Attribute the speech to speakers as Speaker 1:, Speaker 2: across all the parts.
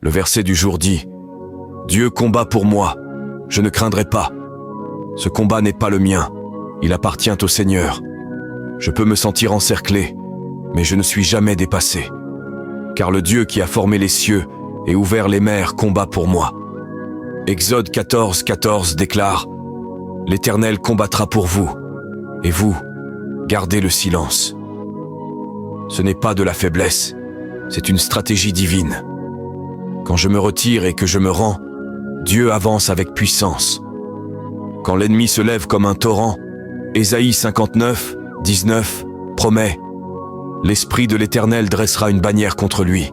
Speaker 1: Le verset du jour dit: Dieu combat pour moi, je ne craindrai pas. Ce combat n'est pas le mien, il appartient au Seigneur. Je peux me sentir encerclé, mais je ne suis jamais dépassé. Car le Dieu qui a formé les cieux et ouvert les mers combat pour moi. Exode 14, 14 déclare: L'Éternel combattra pour vous, et vous, gardez le silence. Ce n'est pas de la faiblesse, c'est une stratégie divine. Quand je me retire et que je me rends, Dieu avance avec puissance. Quand l'ennemi se lève comme un torrent, Ésaïe 59, 19 promet: L'Esprit de l'Éternel dressera une bannière contre lui.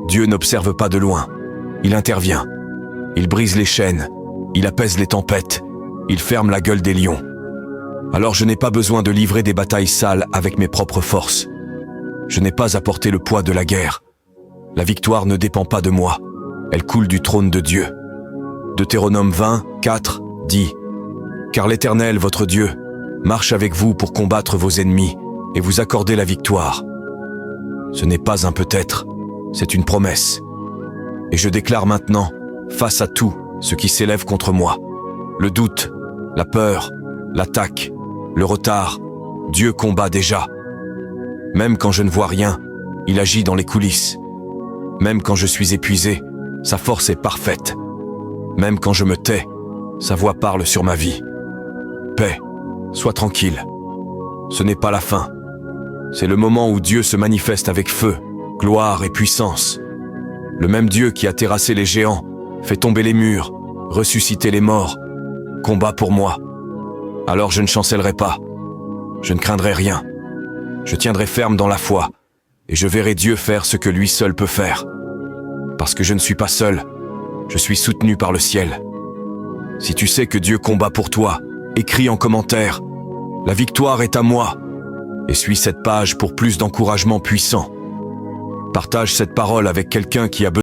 Speaker 1: Dieu n'observe pas de loin, il intervient. Il brise les chaînes, il apaise les tempêtes, il ferme la gueule des lions. Alors je n'ai pas besoin de livrer des batailles sales avec mes propres forces. Je n'ai pas à porter le poids de la guerre. La victoire ne dépend pas de moi, elle coule du trône de Dieu. Deutéronome 20, 4 dit: Car l'Éternel, votre Dieu, marche avec vous pour combattre vos ennemis et vous accorder la victoire. Ce n'est pas un peut-être, c'est une promesse. Et je déclare maintenant, face à tout ce qui s'élève contre moi, le doute, la peur, l'attaque, le retard, Dieu combat déjà. Même quand je ne vois rien, il agit dans les coulisses. Même quand je suis épuisé, sa force est parfaite. Même quand je me tais, sa voix parle sur ma vie. Paix, sois tranquille. Ce n'est pas la fin. C'est le moment où Dieu se manifeste avec feu, gloire et puissance. Le même Dieu qui a terrassé les géants, fait tomber les murs, ressuscité les morts, combat pour moi. Alors je ne chancellerai pas. Je ne craindrai rien. Je tiendrai ferme dans la foi, et je verrai Dieu faire ce que lui seul peut faire. Parce que je ne suis pas seul, je suis soutenu par le ciel. Si tu sais que Dieu combat pour toi, écris en commentaire: La victoire est à moi. Et suis cette page pour plus d'encouragement puissant. Partage cette parole avec quelqu'un qui a besoin